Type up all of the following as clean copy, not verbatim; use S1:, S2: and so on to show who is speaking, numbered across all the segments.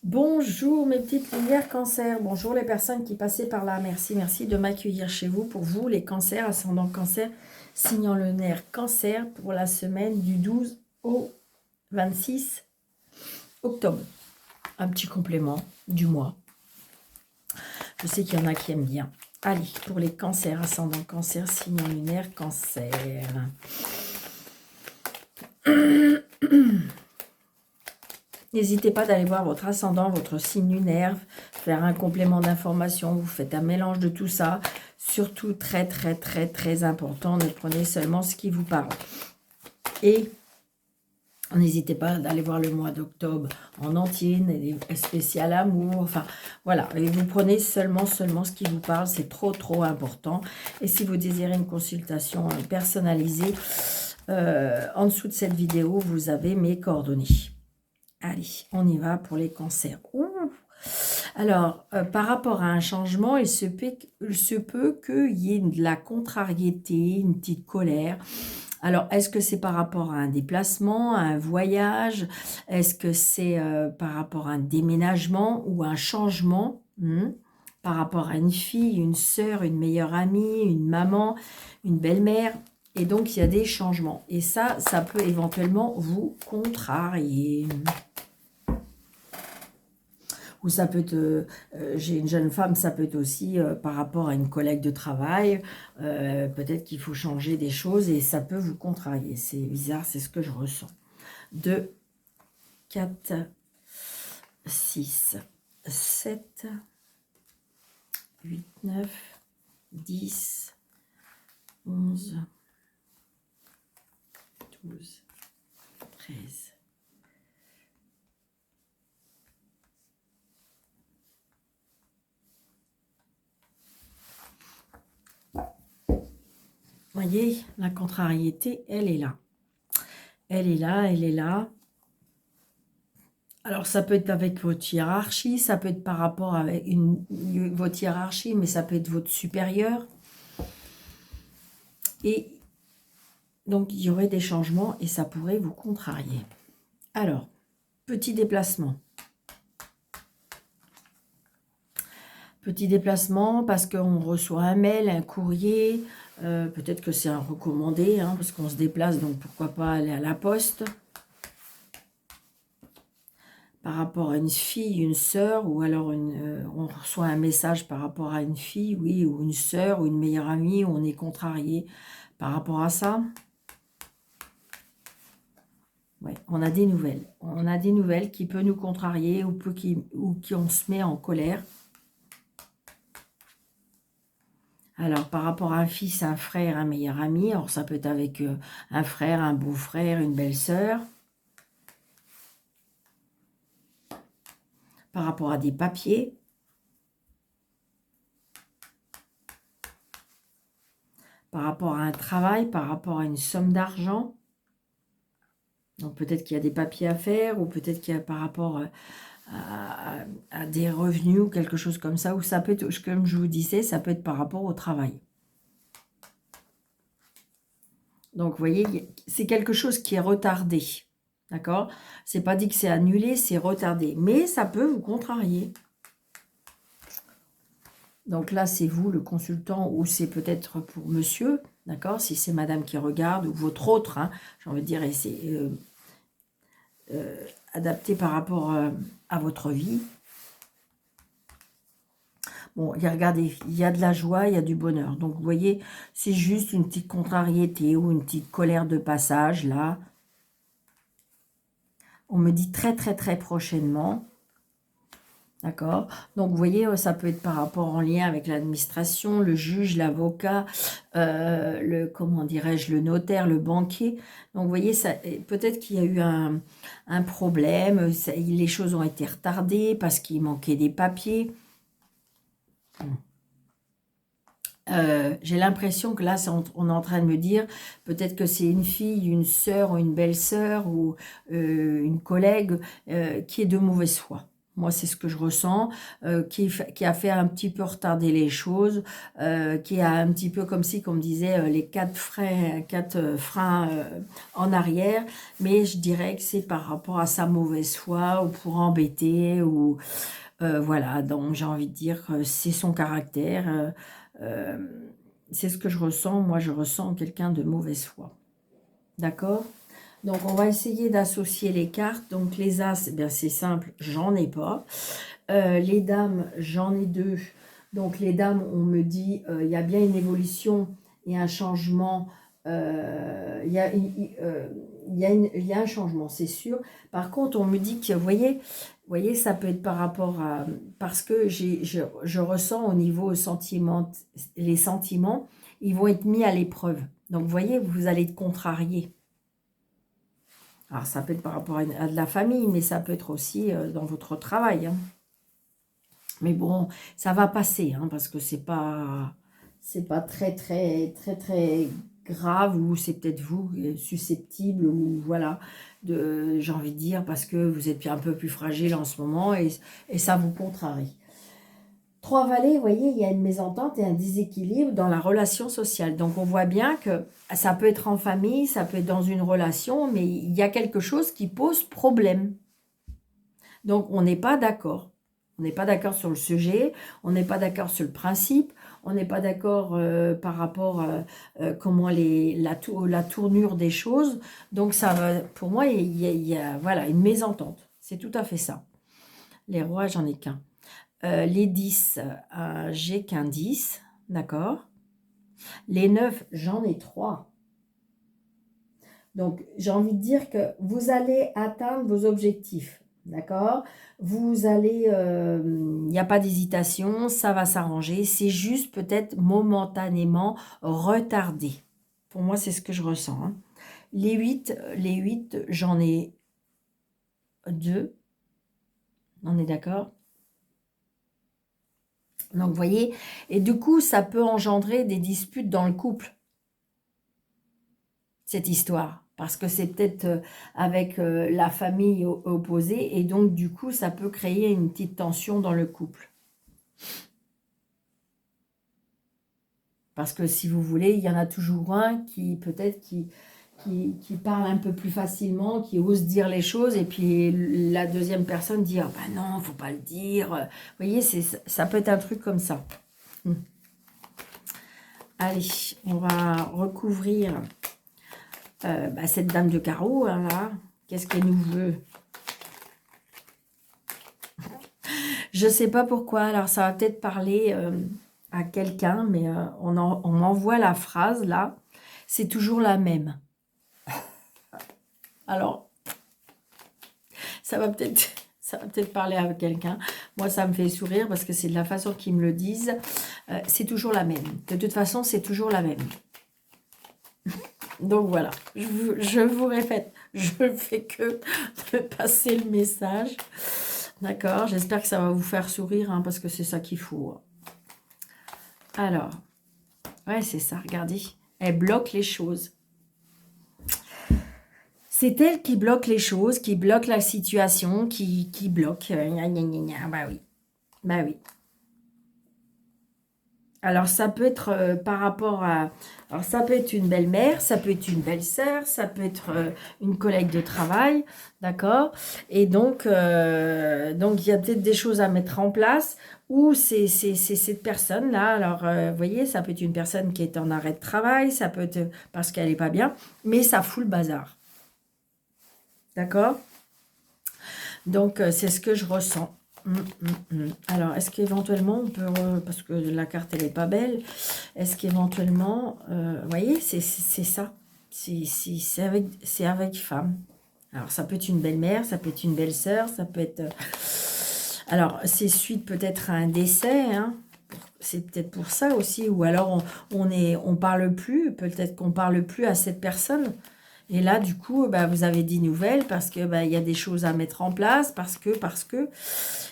S1: Bonjour mes petites lumières cancer, bonjour les personnes qui passaient par là, merci de m'accueillir chez vous. Pour vous les cancers, ascendant cancer, signant le nerf cancer pour la semaine du 12 au 26 octobre. Un petit complément du mois. Je sais qu'il y en a qui aiment bien. Allez, pour les cancers, ascendant cancer, signant lunaire cancer. N'hésitez pas d'aller voir votre ascendant, votre signe lunaire, faire un complément d'information. Vous faites un mélange de tout ça. Surtout, très important, ne prenez seulement ce qui vous parle. Et n'hésitez pas d'aller voir le mois d'octobre en entier, des spécial amour. Enfin, voilà. Et vous prenez seulement ce qui vous parle. C'est trop important. Et si vous désirez une consultation personnalisée, en dessous de cette vidéo, vous avez mes coordonnées. Allez, on y va pour les cancers. Ouh. Alors, par rapport à un changement, il se peut qu'il y ait de la contrariété, une petite colère. Alors, est-ce que c'est par rapport à un déplacement, à un voyage? Est-ce que c'est par rapport à un déménagement ou un changement par rapport à une fille, une sœur, une meilleure amie, une maman, une belle-mère? Et donc, il y a des changements. Et ça peut éventuellement vous contrarier. Ou ça peut être, j'ai une jeune femme, ça peut être aussi par rapport à une collègue de travail. Peut-être qu'il faut changer des choses et ça peut vous contrarier. C'est bizarre, c'est ce que je ressens. 2, 4, 6, 7, 8, 9, 10, 11, 12, 13. Voyez, la contrariété, elle est là. Elle est là, elle est là. Alors, ça peut être avec votre hiérarchie, ça peut être par rapport avec votre hiérarchie, mais ça peut être votre supérieur. Et donc, il y aurait des changements et ça pourrait vous contrarier. Alors, petit déplacement. Petit déplacement parce qu'on reçoit un mail, un courrier. Peut-être que c'est un recommandé, parce qu'on se déplace, donc pourquoi pas aller à la poste. Par rapport à une fille, une sœur, ou alors on reçoit un message par rapport à une fille, oui, ou une sœur, ou une meilleure amie, où on est contrarié par rapport à ça. Ouais, on a des nouvelles. On a des nouvelles qui peuvent nous contrarier ou qui on se met en colère. Alors, par rapport à un fils, un frère, un meilleur ami, alors ça peut être avec un frère, un beau-frère, une belle-sœur. Par rapport à des papiers. Par rapport à un travail, par rapport à une somme d'argent. Donc, peut-être qu'il y a des papiers à faire ou peut-être qu'il y a par rapport à des revenus ou quelque chose comme ça. Ou ça peut être, comme je vous disais, ça peut être par rapport au travail. Donc, vous voyez, c'est quelque chose qui est retardé. D'accord? C'est pas dit que c'est annulé, c'est retardé. Mais ça peut vous contrarier. Donc là, c'est vous, le consultant, ou c'est peut-être pour monsieur, d'accord? Si c'est madame qui regarde, ou votre autre, j'ai envie de dire, et c'est adapté par rapport à votre vie. Bon, regardez, il y a de la joie, il y a du bonheur. Donc, vous voyez, c'est juste une petite contrariété ou une petite colère de passage, là. On me dit très prochainement. D'accord? Donc, vous voyez, ça peut être par rapport en lien avec l'administration, le juge, l'avocat, comment dirais-je, le notaire, le banquier. Donc, vous voyez, peut-être qu'il y a eu un problème, les choses ont été retardées parce qu'il manquait des papiers. J'ai l'impression que là, on est en train de me dire, peut-être que c'est une fille, une sœur ou une belle-sœur ou une collègue qui est de mauvaise foi. Moi, c'est ce que je ressens, qui a fait un petit peu retarder les choses, qui a un petit peu comme si, comme disait, les quatre freins en arrière. Mais je dirais que c'est par rapport à sa mauvaise foi, ou pour embêter, ou voilà. Donc, j'ai envie de dire que c'est son caractère. Euh, c'est ce que je ressens. Moi, je ressens quelqu'un de mauvaise foi. D'accord? Donc, on va essayer d'associer les cartes. Donc, les As, eh bien, c'est simple, j'en ai pas. Les dames, j'en ai deux. Donc, les dames, on me dit, il y a bien une évolution et un changement. Il y a, il y a un changement, c'est sûr. Par contre, on me dit que, vous voyez, ça peut être par rapport à... Parce que je ressens au niveau sentiment, les sentiments, ils vont être mis à l'épreuve. Donc, vous voyez, vous allez être contrarié. Alors, ça peut être par rapport à de la famille, mais ça peut être aussi dans votre travail. Hein. Mais bon, ça va passer, hein, parce que c'est pas très, très, très, très grave, ou c'est peut-être vous susceptible, ou voilà, j'ai envie de dire, parce que vous êtes un peu plus fragile en ce moment, et ça vous contrarie. Trois valets, vous voyez, il y a une mésentente et un déséquilibre dans la relation sociale. Donc, on voit bien que ça peut être en famille, ça peut être dans une relation, mais il y a quelque chose qui pose problème. Donc, on n'est pas d'accord. On n'est pas d'accord sur le sujet, on n'est pas d'accord sur le principe, on n'est pas d'accord par rapport à comment la tournure des choses. Donc, ça va, pour moi, il y a voilà, une mésentente. C'est tout à fait ça. Les rois, j'en ai qu'un. Les 10, j'ai qu'un 10, d'accord. Les 9, j'en ai 3. Donc, j'ai envie de dire que vous allez atteindre vos objectifs, d'accord. Vous allez, il n'y a pas d'hésitation, ça va s'arranger. C'est juste peut-être momentanément retardé. Pour moi, c'est ce que je ressens. Hein. Les 8, j'en ai 2. On est d'accord? Donc, vous voyez, et du coup, ça peut engendrer des disputes dans le couple, cette histoire. Parce que c'est peut-être avec la famille opposée, et donc, du coup, ça peut créer une petite tension dans le couple. Parce que, si vous voulez, il y en a toujours un qui, peut-être, qui parle un peu plus facilement, qui ose dire les choses, et puis la deuxième personne dit « Ah ben non, faut pas le dire ». Vous voyez, ça peut être un truc comme ça. Allez, on va recouvrir cette dame de carreau, hein, là. Qu'est-ce qu'elle nous veut? Je ne sais pas pourquoi. Alors, ça va peut-être parler à quelqu'un, mais on m'envoie la phrase, là. C'est toujours la même. Alors, ça va peut-être parler à quelqu'un. Moi, ça me fait sourire parce que c'est de la façon qu'ils me le disent. C'est toujours la même. De toute façon, c'est toujours la même. Donc voilà, je vous répète, je ne fais que de passer le message. D'accord, j'espère que ça va vous faire sourire, hein, parce que c'est ça qu'il faut. Alors, ouais, c'est ça, regardez. Elle bloque les choses. C'est elle qui bloque les choses, qui bloque la situation, qui bloque. Bah oui, bah oui. Alors, ça peut être par rapport à... Alors, ça peut être une belle-mère, ça peut être une belle-sœur, ça peut être une collègue de travail, d'accord. Et donc, il y a peut-être des choses à mettre en place, ou c'est cette personne-là. Alors, vous voyez, ça peut être une personne qui est en arrêt de travail, ça peut être parce qu'elle n'est pas bien, mais ça fout le bazar. D'accord. Donc, c'est ce que je ressens. Alors, est-ce qu'éventuellement, on peut... parce que la carte, elle n'est pas belle. Est-ce qu'éventuellement... vous voyez, c'est ça. C'est avec femme. Alors, ça peut être une belle-mère, ça peut être une belle-sœur, ça peut être... alors, c'est suite peut-être à un décès, hein. C'est peut-être pour ça aussi. Ou alors, on parle plus. Peut-être qu'on parle plus à cette personne. Et là, du coup, vous avez des nouvelles parce que il y a des choses à mettre en place, parce que,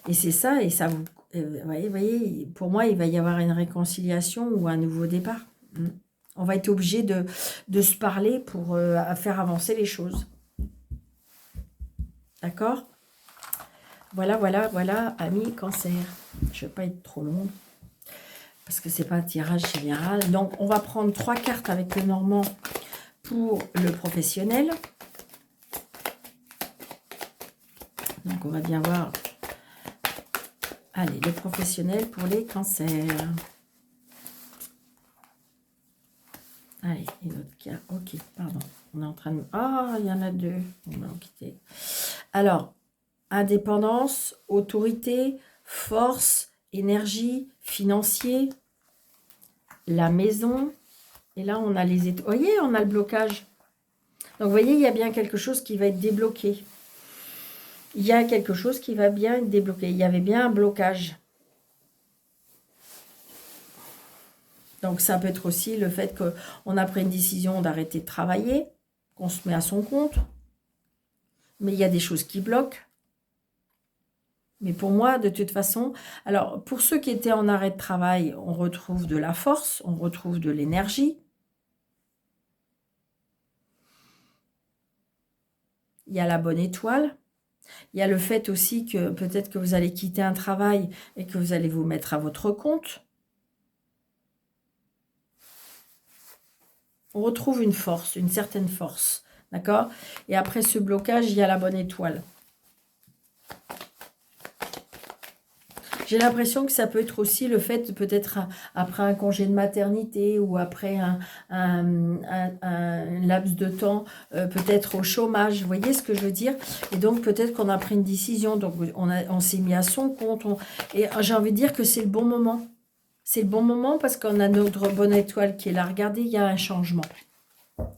S1: et c'est ça, et ça vous, voyez, pour moi, il va y avoir une réconciliation ou un nouveau départ. On va être obligé de se parler pour faire avancer les choses. D'accord? Voilà, voilà, voilà, amis Cancer. Je ne vais pas être trop longue, parce que c'est pas un tirage général. Donc, on va prendre 3 cartes avec le Normand pour le professionnel. Donc, on va bien voir. Allez, le professionnel pour les cancers. Allez, une autre carte. Ok, pardon. On est en train de... Ah, il y en a 2. On va en quitter. Alors, indépendance, autorité, force, énergie, financier, la maison. Et là, on a les étoiles. Vous voyez, on a le blocage. Donc, vous voyez, il y a bien quelque chose qui va être débloqué. Il y a quelque chose qui va bien être débloqué. Il y avait bien un blocage. Donc, ça peut être aussi le fait qu'on a pris une décision d'arrêter de travailler, qu'on se met à son compte. Mais il y a des choses qui bloquent. Mais pour moi, de toute façon, alors pour ceux qui étaient en arrêt de travail, on retrouve de la force, on retrouve de l'énergie. Il y a la bonne étoile. Il y a le fait aussi que peut-être que vous allez quitter un travail et que vous allez vous mettre à votre compte. On retrouve une force, une certaine force. D'accord? Et après ce blocage, il y a la bonne étoile. J'ai l'impression que ça peut être aussi le fait, peut-être après un congé de maternité ou après un laps de temps, peut-être au chômage, vous voyez ce que je veux dire? Et donc peut-être qu'on a pris une décision, donc on s'est mis à son compte, et j'ai envie de dire que c'est le bon moment. C'est le bon moment parce qu'on a notre bonne étoile qui est là. Regardez, il y a un changement.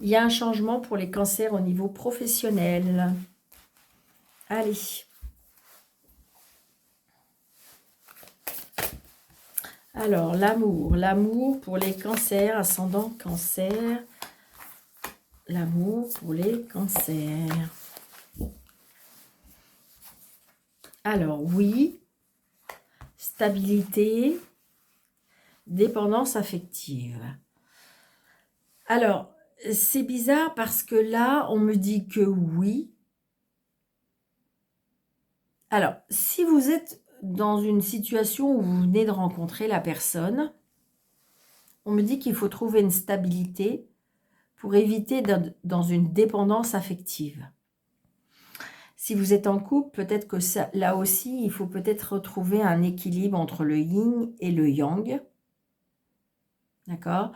S1: Il y a un changement pour les cancers au niveau professionnel. Allez. Alors, l'amour. L'amour pour les cancers, ascendant cancer. L'amour pour les cancers. Alors, oui. Stabilité. Dépendance affective. Alors, c'est bizarre parce que là, on me dit que oui. Alors, si vous êtes dans une situation où vous venez de rencontrer la personne, on me dit qu'il faut trouver une stabilité pour éviter d'être dans une dépendance affective. Si vous êtes en couple, peut-être que ça, là aussi, il faut peut-être retrouver un équilibre entre le yin et le yang. D'accord?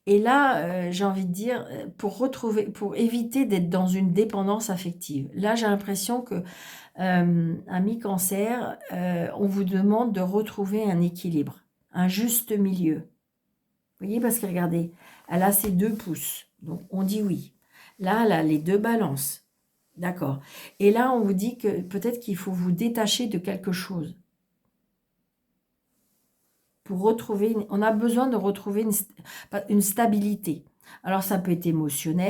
S1: Et là, j'ai envie de dire, pour éviter d'être dans une dépendance affective. Là, j'ai l'impression que, ami cancer, on vous demande de retrouver un équilibre, un juste milieu. Vous voyez, parce que regardez, elle a ses 2 pouces, donc on dit oui. Là, elle a les 2 balances, d'accord. Et là, on vous dit que peut-être qu'il faut vous détacher de quelque chose. Pour retrouver, on a besoin de retrouver une stabilité. Alors, ça peut être émotionnel.